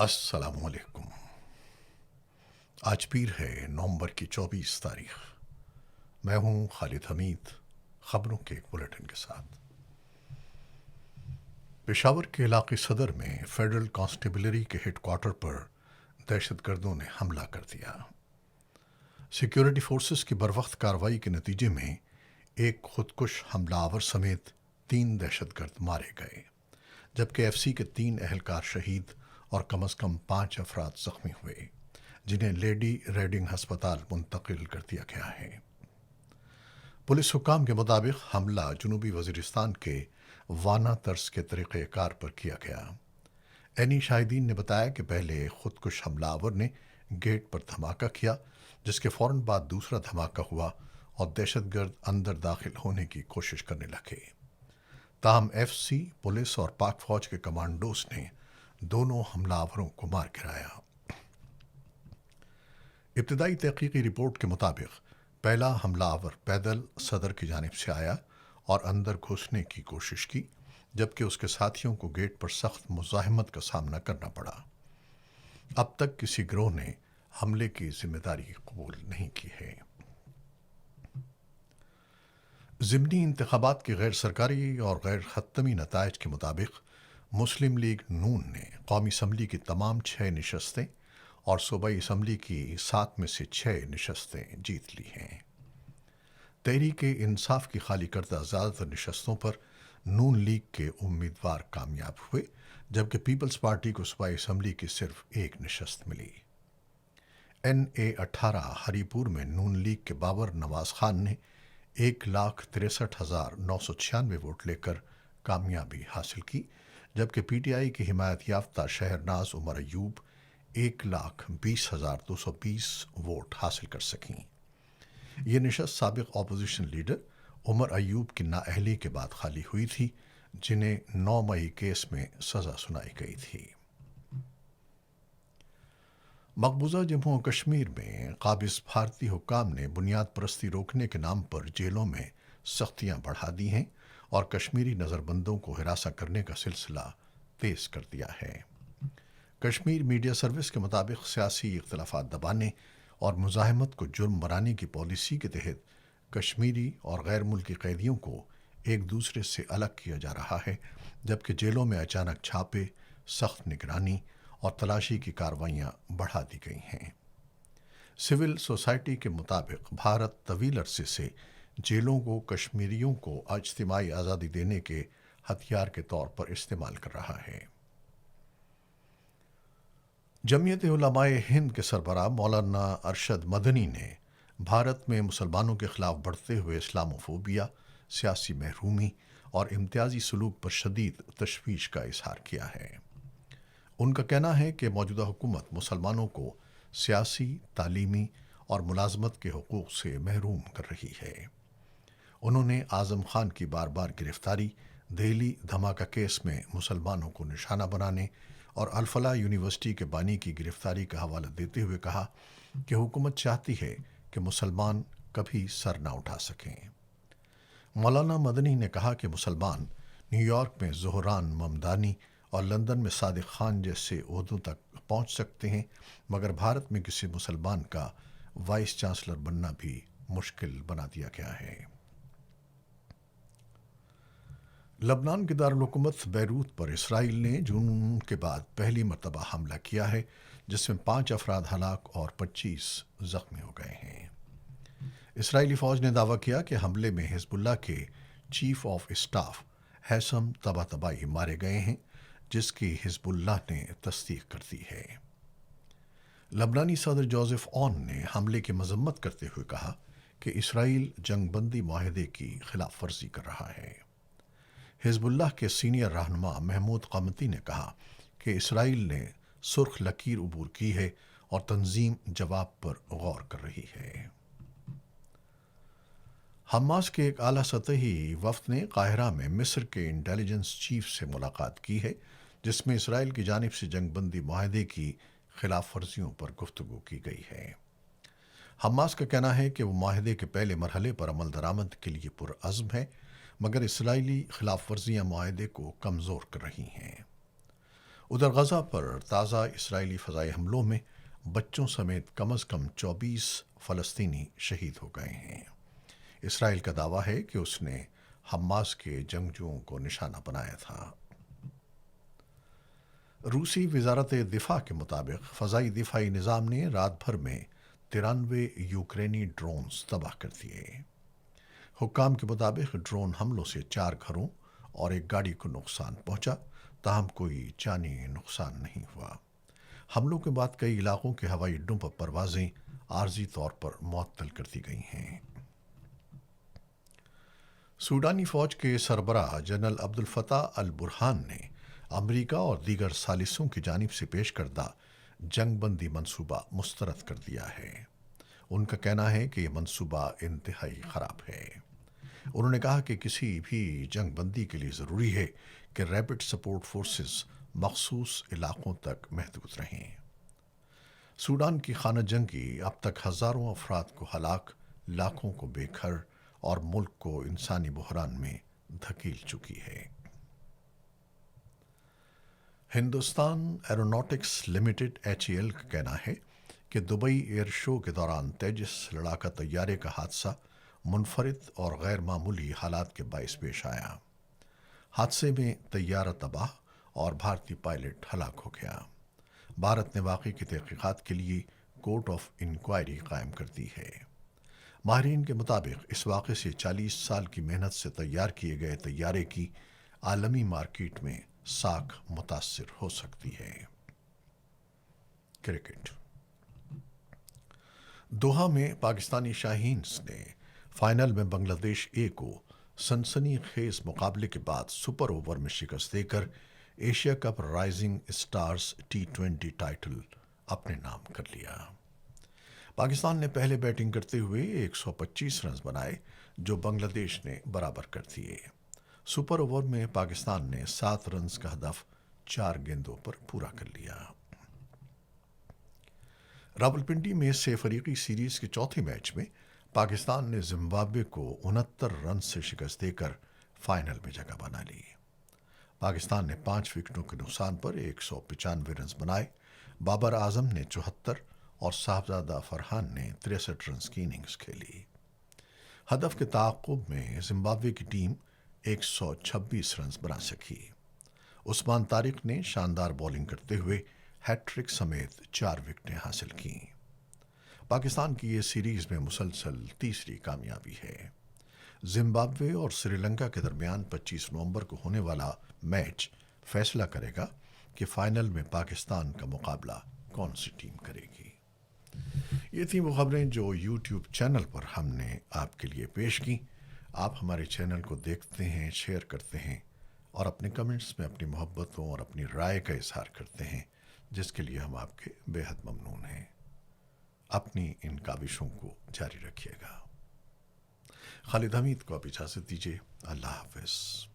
السلام علیکم۔ آج پیر ہے نومبر کی 24 تاریخ۔ میں ہوں خالد حمید، خبروں کے ایک بلیٹن کے ساتھ۔ پشاور کے علاقے صدر میں فیڈرل کانسٹیبلری کے ہیڈ کوارٹر پر دہشت گردوں نے حملہ کر دیا۔ سیکیورٹی فورسز کی بروقت کارروائی کے نتیجے میں ایک خودکش حملہ آور سمیت 3 دہشت گرد مارے گئے، جبکہ ایف سی کے 3 اہلکار شہید اور کم از کم 5 افراد زخمی ہوئے، جنہیں لیڈی ریڈنگ ہسپتال منتقل کر دیا گیا ہے۔ پولیس حکام کے مطابق حملہ جنوبی وزیرستان کے وانا طرز کے طریقہ کار پر کیا گیا۔ عینی شاہدین نے بتایا کہ پہلے خودکش حملہ آور نے گیٹ پر دھماکہ کیا، جس کے فوراً بعد دوسرا دھماکہ ہوا اور دہشت گرد اندر داخل ہونے کی کوشش کرنے لگے۔ تاہم ایف سی، پولیس اور پاک فوج کے کمانڈوز نے دونوں حملہ آوروں کو مار گرایا۔ ابتدائی تحقیقی رپورٹ کے مطابق پہلا حملہ آور پیدل صدر کی جانب سے آیا اور اندر گھسنے کی کوشش کی، جبکہ اس کے ساتھیوں کو گیٹ پر سخت مزاحمت کا سامنا کرنا پڑا۔ اب تک کسی گروہ نے حملے کی ذمہ داری قبول نہیں کی ہے۔ ضمنی انتخابات کے غیر سرکاری اور غیر حتمی نتائج کے مطابق مسلم لیگ نون نے قومی اسمبلی کی تمام 6 نشستیں اور صوبائی اسمبلی کی 7 میں سے 6 نشستیں جیت لی ہیں۔ تحریک انصاف کی خالی کردہ زیادہ تر نشستوں پر نون لیگ کے امیدوار کامیاب ہوئے، جبکہ پیپلز پارٹی کو صوبائی اسمبلی کی صرف 1 نشست ملی۔ این اے 18 ہری پور میں نون لیگ کے بابر نواز خان نے 1,63,996 ووٹ لے کر کامیابی حاصل کی، جبکہ پی ٹی آئی کی حمایت یافتہ شہرناز عمر ایوب 1,20,220 ووٹ حاصل کر سکیں۔ یہ نشست سابق اپوزیشن لیڈر عمر ایوب کی نااہلی کے بعد خالی ہوئی تھی، جنہیں 9 مئی کیس میں سزا سنائی گئی تھی۔ مقبوضہ جموں و کشمیر میں قابض بھارتی حکام نے بنیاد پرستی روکنے کے نام پر جیلوں میں سختیاں بڑھا دی ہیں اور کشمیری نظر بندوں کو ہراساں کرنے کا سلسلہ تیز کر دیا ہے۔ کشمیر میڈیا سروس کے مطابق سیاسی اختلافات دبانے اور مزاحمت کو جرم بنانے کی پالیسی کے تحت کشمیری اور غیر ملکی قیدیوں کو ایک دوسرے سے الگ کیا جا رہا ہے، جبکہ جیلوں میں اچانک چھاپے، سخت نگرانی اور تلاشی کی کارروائیاں بڑھا دی گئی ہیں۔ سول سوسائٹی کے مطابق بھارت طویل عرصے سے جیلوں کو کشمیریوں کو اجتماعی آزادی دینے کے ہتھیار کے طور پر استعمال کر رہا ہے۔ جمعیت علماء ہند کے سربراہ مولانا ارشد مدنی نے بھارت میں مسلمانوں کے خلاف بڑھتے ہوئے اسلاموفوبیا، سیاسی محرومی اور امتیازی سلوک پر شدید تشویش کا اظہار کیا ہے۔ ان کا کہنا ہے کہ موجودہ حکومت مسلمانوں کو سیاسی، تعلیمی اور ملازمت کے حقوق سے محروم کر رہی ہے۔ انہوں نے اعظم خان کی بار بار گرفتاری، دہلی دھماکہ کیس میں مسلمانوں کو نشانہ بنانے اور الفلاح یونیورسٹی کے بانی کی گرفتاری کا حوالہ دیتے ہوئے کہا کہ حکومت چاہتی ہے کہ مسلمان کبھی سر نہ اٹھا سکیں۔ مولانا مدنی نے کہا کہ مسلمان نیو یارک میں زہران ممدانی اور لندن میں صادق خان جیسے عہدوں تک پہنچ سکتے ہیں، مگر بھارت میں کسی مسلمان کا وائس چانسلر بننا بھی مشکل بنا دیا گیا ہے۔ لبنان کے دارالحکومت بیروت پر اسرائیل نے جون کے بعد پہلی مرتبہ حملہ کیا ہے، جس میں 5 افراد ہلاک اور 25 زخمی ہو گئے ہیں۔ اسرائیلی فوج نے دعویٰ کیا کہ حملے میں حزب اللہ کے chief of staff Haitham Tabatabai مارے گئے ہیں، جس کی حزب اللہ نے تصدیق کر دی ہے۔ لبنانی صدر جوزف اون نے حملے کی مذمت کرتے ہوئے کہا کہ اسرائیل جنگ بندی معاہدے کی خلاف ورزی کر رہا ہے۔ حزب اللہ کے سینئر رہنما محمود قمتی نے کہا کہ اسرائیل نے سرخ لکیر عبور کی ہے اور تنظیم جواب پر غور کر رہی ہے۔ حماس کے ایک اعلیٰ سطحی وفد نے قاہرہ میں مصر کے انٹیلیجنس چیف سے ملاقات کی ہے، جس میں اسرائیل کی جانب سے جنگ بندی معاہدے کی خلاف ورزیوں پر گفتگو کی گئی ہے۔ حماس کا کہنا ہے کہ وہ معاہدے کے پہلے مرحلے پر عمل درآمد کے لیے پرعزم ہے، مگر اسرائیلی خلاف ورزیاں معاہدے کو کمزور کر رہی ہیں۔ ادھر غزہ پر تازہ اسرائیلی فضائی حملوں میں بچوں سمیت کم از کم 24 فلسطینی شہید ہو گئے ہیں۔ اسرائیل کا دعویٰ ہے کہ اس نے حماس کے جنگجوؤں کو نشانہ بنایا تھا۔ روسی وزارت دفاع کے مطابق فضائی دفاعی نظام نے رات بھر میں 93 یوکرینی ڈرونز تباہ کر دیے۔ حکام کے مطابق ڈرون حملوں سے 4 گھروں اور ایک گاڑی کو نقصان پہنچا، تاہم کوئی جانی نقصان نہیں ہوا۔ حملوں کے بعد کئی علاقوں کے ہوائی اڈوں پر پروازیں عارضی طور پر معطل کر دی گئی ہیں۔ سوڈانی فوج کے سربراہ جنرل عبد الفتاح البرہان نے امریکہ اور دیگر ثالثوں کی جانب سے پیش کردہ جنگ بندی منصوبہ مسترد کر دیا ہے۔ ان کا کہنا ہے کہ یہ منصوبہ انتہائی خراب ہے۔ انہوں نے کہا کہ کسی بھی جنگ بندی کے لیے ضروری ہے کہ ریپڈ سپورٹ فورسز مخصوص علاقوں تک محدود رہیں۔ سوڈان کی خانہ جنگی اب تک ہزاروں افراد کو ہلاک، لاکھوں کو بے گھر اور ملک کو انسانی بحران میں دھکیل چکی ہے۔ ہندوستان ایروناٹکس لمیٹڈ (HAL) کا کہنا ہے کہ دبئی ایئر شو کے دوران تیجس لڑاکا طیارے کا حادثہ منفرد اور غیر معمولی حالات کے باعث پیش آیا۔ حادثے میں طیارہ تباہ اور بھارتی پائلٹ ہلاک ہو گیا۔ بھارت نے واقعے کی تحقیقات کے لیے کورٹ آف انکوائری قائم کر دی ہے۔ ماہرین کے مطابق اس واقعے سے 40 سال کی محنت سے تیار کیے گئے طیارے کی عالمی مارکیٹ میں ساکھ متاثر ہو سکتی ہے۔ کرکٹ۔ دوحہ میں پاکستانی شاہینز نے فائنل میں بنگلہ دیش اے کو سنسنی خیز مقابلے کے بعد سپر اوور میں شکست دے کر Asia cup rising stars T20 title اپنے نام کر لیا۔ پاکستان نے پہلے بیٹنگ کرتے ہوئے 125 رنز بنائے جو بنگلہ دیش نے برابر کر دیے۔ سپر اوور میں پاکستان نے 7 رنز کا ہدف 4 گیندوں پر پورا کر لیا۔ راولپنڈی میں 6 فریقی سیریز کے چوتھے میچ میں پاکستان نے زمبابوے کو 69 رنز سے شکست دے کر فائنل میں جگہ بنا لی۔ پاکستان نے 5 وکٹوں کے نقصان پر 195 رنز بنائے۔ بابر اعظم نے 74 اور صاحبزادہ فرحان نے 63 رنز کی اننگز کھیلی۔ ہدف کے تعاقب میں زمبابوے کی ٹیم 126 رنز بنا سکی۔ عثمان طارق نے شاندار بولنگ کرتے ہوئے ہیٹ ٹرک سمیت 4 وکٹیں حاصل کیں۔ پاکستان کی یہ سیریز میں مسلسل تیسری کامیابی ہے۔ زمبابوے اور سری لنکا کے درمیان 25 نومبر کو ہونے والا میچ فیصلہ کرے گا کہ فائنل میں پاکستان کا مقابلہ کون سی ٹیم کرے گی۔ یہ تھیں وہ خبریں جو یوٹیوب چینل پر ہم نے آپ کے لیے پیش کی۔ آپ ہمارے چینل کو دیکھتے ہیں، شیئر کرتے ہیں اور اپنے کمنٹس میں اپنی محبتوں اور اپنی رائے کا اظہار کرتے ہیں، جس کے لیے ہم آپ کے بے حد ممنون ہیں۔ اپنی ان کاوشوں کو جاری رکھیے گا۔ خالد حمید کو آپ اجازت دیجیے۔ اللہ حافظ۔